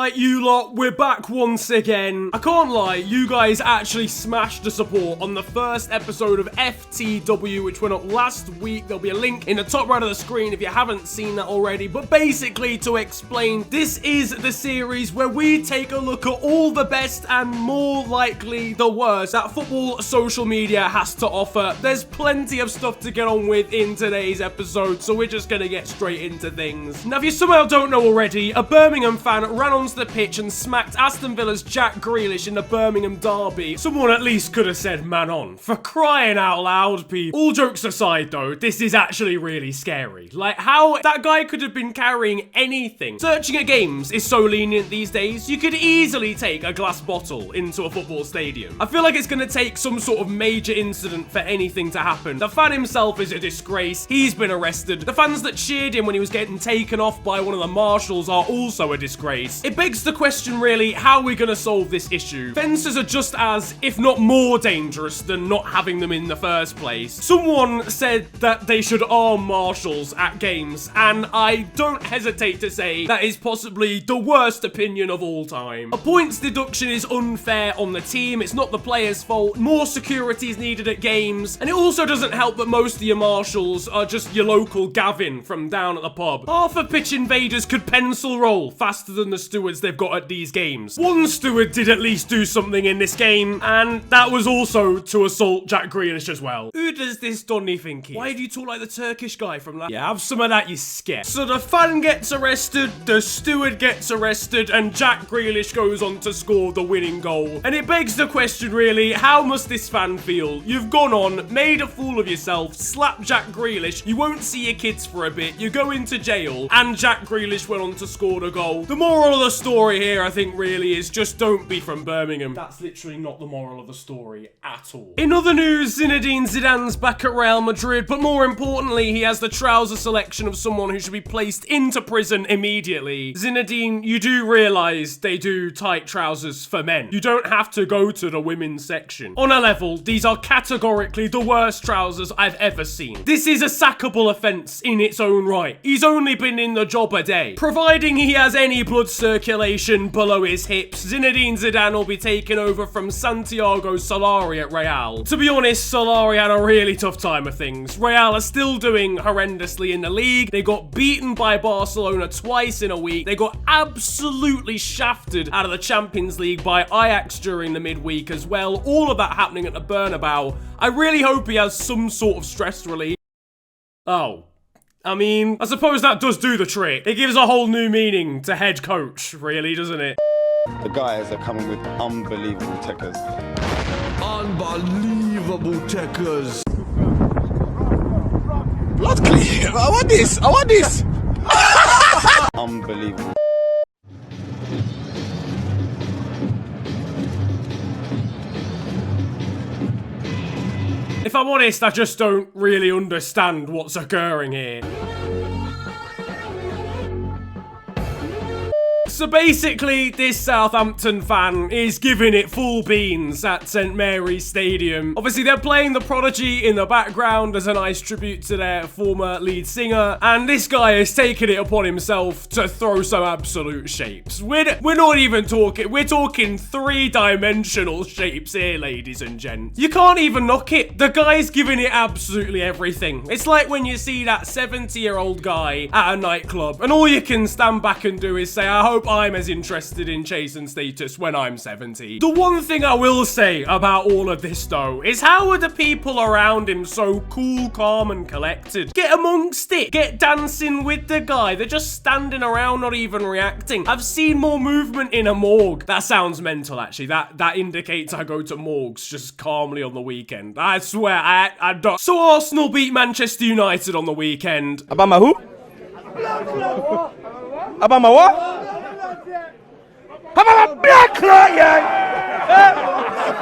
Right, you lot, we're back once again. I can't lie, you guys actually smashed the support on the first episode of FTW, which went up last week. There'll be a link in the top right of the screen if you haven't seen that already. But basically, to explain, this is the series where we take a look at all the best and more likely the worst that football social media has to offer. There's plenty of stuff to get on with in today's episode, so we're just gonna get straight into things. Now, if you somehow don't know already, a Birmingham fan ran onto the pitch and smacked Aston Villa's Jack Grealish in the Birmingham derby. Someone at least could have said man on. For crying out loud, people. All jokes aside though, this is actually really scary. Like, how that guy could have been carrying anything. Searching at games is so lenient these days, you could easily take a glass bottle into a football stadium. I feel like it's gonna take some sort of major incident for anything to happen. The fan himself is a disgrace. He's been arrested. The fans that cheered him when he was getting taken off by one of the marshals are also a disgrace. It begs the question really, how are we gonna solve this issue? Fences are just as, if not more dangerous than not having them in the first place. Someone said that they should arm marshals at games, and I don't hesitate to say that is possibly the worst opinion of all time. A points deduction is unfair on the team, it's not the player's fault. More security is needed at games, and it also doesn't help that most of your marshals are just your local Gavin from down at the pub. Half of pitch invaders could pencil roll faster than the stewards they've got at these games. One steward did at least do something in this game, and that was also to assault Jack Grealish as well. Who does this Donny think he is? Why do you talk like the Turkish guy from that? Yeah, have some of that, you scare. So the fan gets arrested, the steward gets arrested, and Jack Grealish goes on to score the winning goal. And it begs the question really, how must this fan feel? You've gone on, made a fool of yourself, slapped Jack Grealish, you won't see your kids for a bit, you go into jail, and Jack Grealish went on to score the goal. The moral of the story here, I think, really is just don't be from Birmingham. That's literally not the moral of the story at all. In other news, Zinedine Zidane's back at Real Madrid, but more importantly, he has the trouser selection of someone who should be placed into prison immediately. Zinedine, you do realise they do tight trousers for men. You don't have to go to the women's section. On a level, these are categorically the worst trousers I've ever seen. This is a sackable offence in its own right. He's only been in the job a day. Providing he has any blood circulation below his hips, Zinedine Zidane will be taking over from Santiago Solari at Real. To be honest, Solari had a really tough time of things. Real are still doing horrendously in the league. They got beaten by Barcelona twice in a week. They got absolutely shafted out of the Champions League by Ajax during the midweek as well. All of that happening at the Bernabeu. I really hope he has some sort of stress relief. Oh. I mean, I suppose that does do the trick. It gives a whole new meaning to head coach, really, doesn't it? The guys are coming with unbelievable techers. Unbelievable techers. Blood clear. I want this. I want this. Unbelievable. If I'm honest, I just don't really understand what's occurring here. So basically, this Southampton fan is giving it full beans at St Mary's Stadium. Obviously, they're playing The Prodigy in the background as a nice tribute to their former lead singer. And this guy is taking it upon himself to throw some absolute shapes. We're not even talking, we're talking three-dimensional shapes here, ladies and gents. You can't even knock it. The guy's giving it absolutely everything. It's like when you see that 70-year-old guy at a nightclub, and all you can stand back and do is say, I hope I'm as interested in chasing status when I'm 70. The one thing I will say about all of this though is how are the people around him so cool, calm and collected? Get amongst it. Get dancing with the guy. They're just standing around not even reacting. I've seen more movement in a morgue. That sounds mental actually. That indicates I go to morgues just calmly on the weekend. I swear I don't. So Arsenal beat Manchester United on the weekend. About my who? About my what?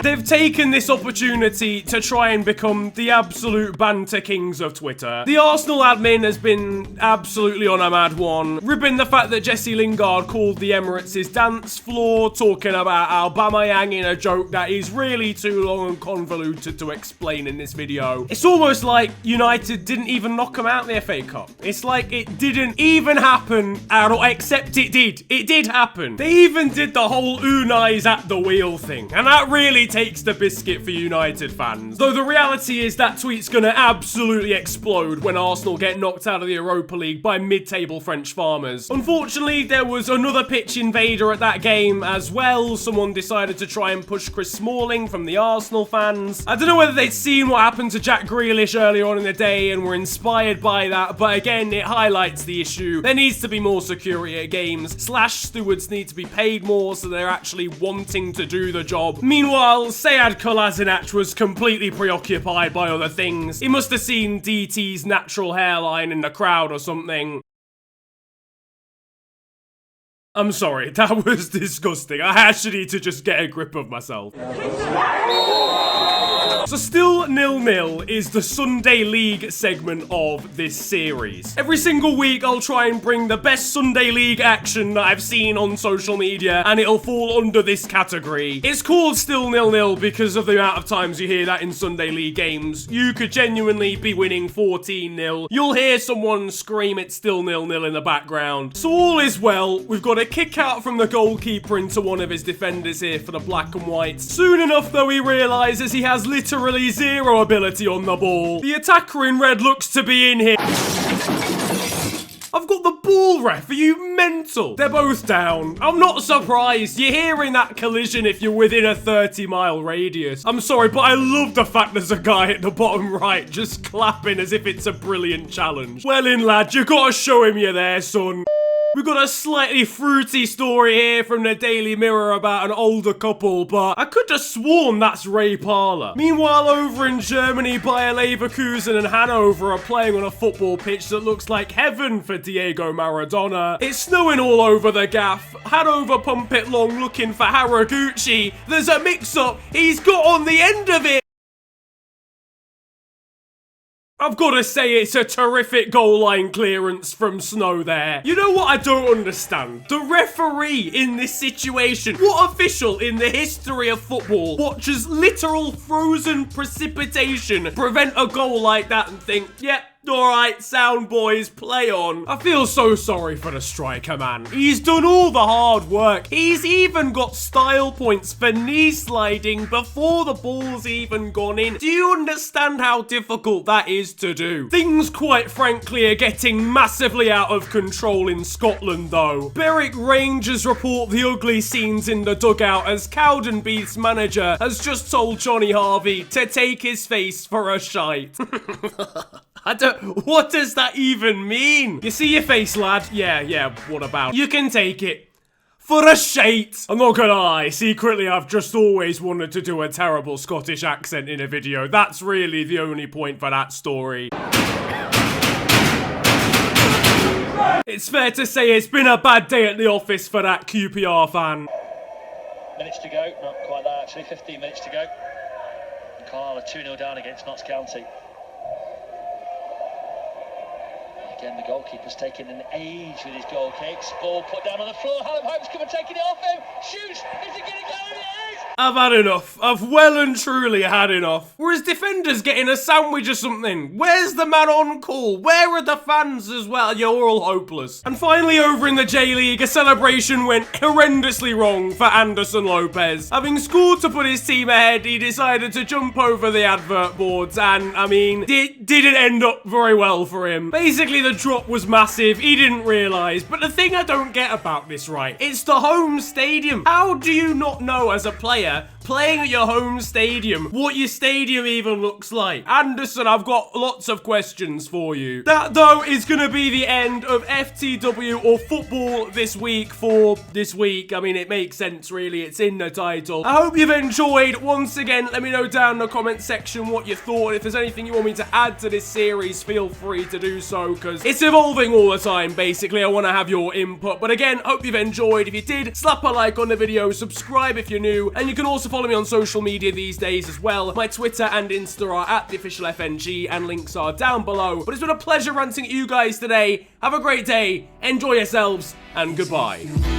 They've taken this opportunity to try and become the absolute banter kings of Twitter. The Arsenal admin has been absolutely on a mad one, ribbing the fact that Jesse Lingard called the Emirates his dance floor, talking about Aubameyang in a joke that is really too long and convoluted to explain in this video. It's almost like United didn't even knock them out in the FA Cup. It's like it didn't even happen at all, except it did. It did happen. They even did the whole Unai's at the wheel thing, and that really takes the biscuit for United fans. Though the reality is that tweet's gonna absolutely explode when Arsenal get knocked out of the Europa League by mid-table French farmers. Unfortunately, there was another pitch invader at that game as well. Someone decided to try and push Chris Smalling from the Arsenal fans. I don't know whether they'd seen what happened to Jack Grealish earlier on in the day and were inspired by that, but again, it highlights the issue. There needs to be more security at games. Stewards need to be paid more so they're actually wanting to do the job. Meanwhile, Sead Kolasinac was completely preoccupied by other things. He must have seen DT's natural hairline in the crowd or something. I'm sorry, that was disgusting. I actually need to just get a grip of myself. So still 0-0 is the Sunday League segment of this series. Every single week I'll try and bring the best Sunday League action that I've seen on social media, and it'll fall under this category. It's called still 0-0 because of the amount of times you hear that in Sunday League games. You could genuinely be winning 14-0. You'll hear someone scream it's still 0-0 in the background. So all is well. We've got a kick out from the goalkeeper into one of his defenders here for the black and whites. Soon enough though, he realises he has literally zero ability on the ball. The attacker in red looks to be in here. I've got the ball, ref. Are you mental? They're both down. I'm not surprised. You're hearing that collision if you're within a 30-mile radius. I'm sorry, but I love the fact there's a guy at the bottom right just clapping as if it's a brilliant challenge. Well in, lad, you gotta show him you're there, son. We've got a slightly fruity story here from the Daily Mirror about an older couple, but I could have sworn that's Ray Parlour. Meanwhile, over in Germany, Bayer Leverkusen and Hanover are playing on a football pitch that looks like heaven for Diego Maradona. It's snowing all over the gaff. Hanover pump it long looking for Haraguchi. There's a mix-up. He's got on the end of it. I've got to say it's a terrific goal line clearance from Snow there. You know what I don't understand? The referee in this situation, what official in the history of football watches literal frozen precipitation prevent a goal like that and think, yep, alright, sound boys, play on. I feel so sorry for the striker, man. He's done all the hard work. He's even got style points for knee sliding before the ball's even gone in. Do you understand how difficult that is to do? Things, quite frankly, are getting massively out of control in Scotland, though. Berwick Rangers report the ugly scenes in the dugout as Cowdenbeath's manager has just told Johnny Harvey to take his face for a shite. What does that even mean? You see your face, lad? Yeah, what about? You can take it. For a shite. I'm not gonna lie, secretly I've just always wanted to do a terrible Scottish accent in a video. That's really the only point for that story. It's fair to say it's been a bad day at the office for that QPR fan. Minutes to go, not quite that actually, 15 minutes to go. Carl are 2-0 down against Notts County. Again, the goalkeeper's taking an age with his goal kicks. Ball put down on the floor. Hallam Hope's come and taking it off him. Shoots. Is it going to go? It is. I've had enough. I've well and truly had enough. Were his defenders getting a sandwich or something? Where's the man on call? Where are the fans as well? You're all hopeless. And finally, over in the J-League, a celebration went horrendously wrong for Anderson Lopez. Having scored to put his team ahead, he decided to jump over the advert boards and, I mean, it didn't end up very well for him. Basically, the drop was massive. He didn't realise. But the thing I don't get about this, right, it's the home stadium. How do you not know as a player playing at your home stadium what your stadium even looks like? Anderson, I've got lots of questions for you. That, though, is going to be the end of FTW or football this week for this week. I mean, it makes sense, really. It's in the title. I hope you've enjoyed. Once again, let me know down in the comment section what you thought. If there's anything you want me to add to this series, feel free to do so, because because it's evolving all the time, basically. I want to have your input. But again, hope you've enjoyed. If you did, slap a like on the video, subscribe if you're new, and you can also follow me on social media these days as well. My Twitter and Insta are at @theofficialfng, and links are down below. But it's been a pleasure ranting at you guys today. Have a great day, enjoy yourselves, and goodbye.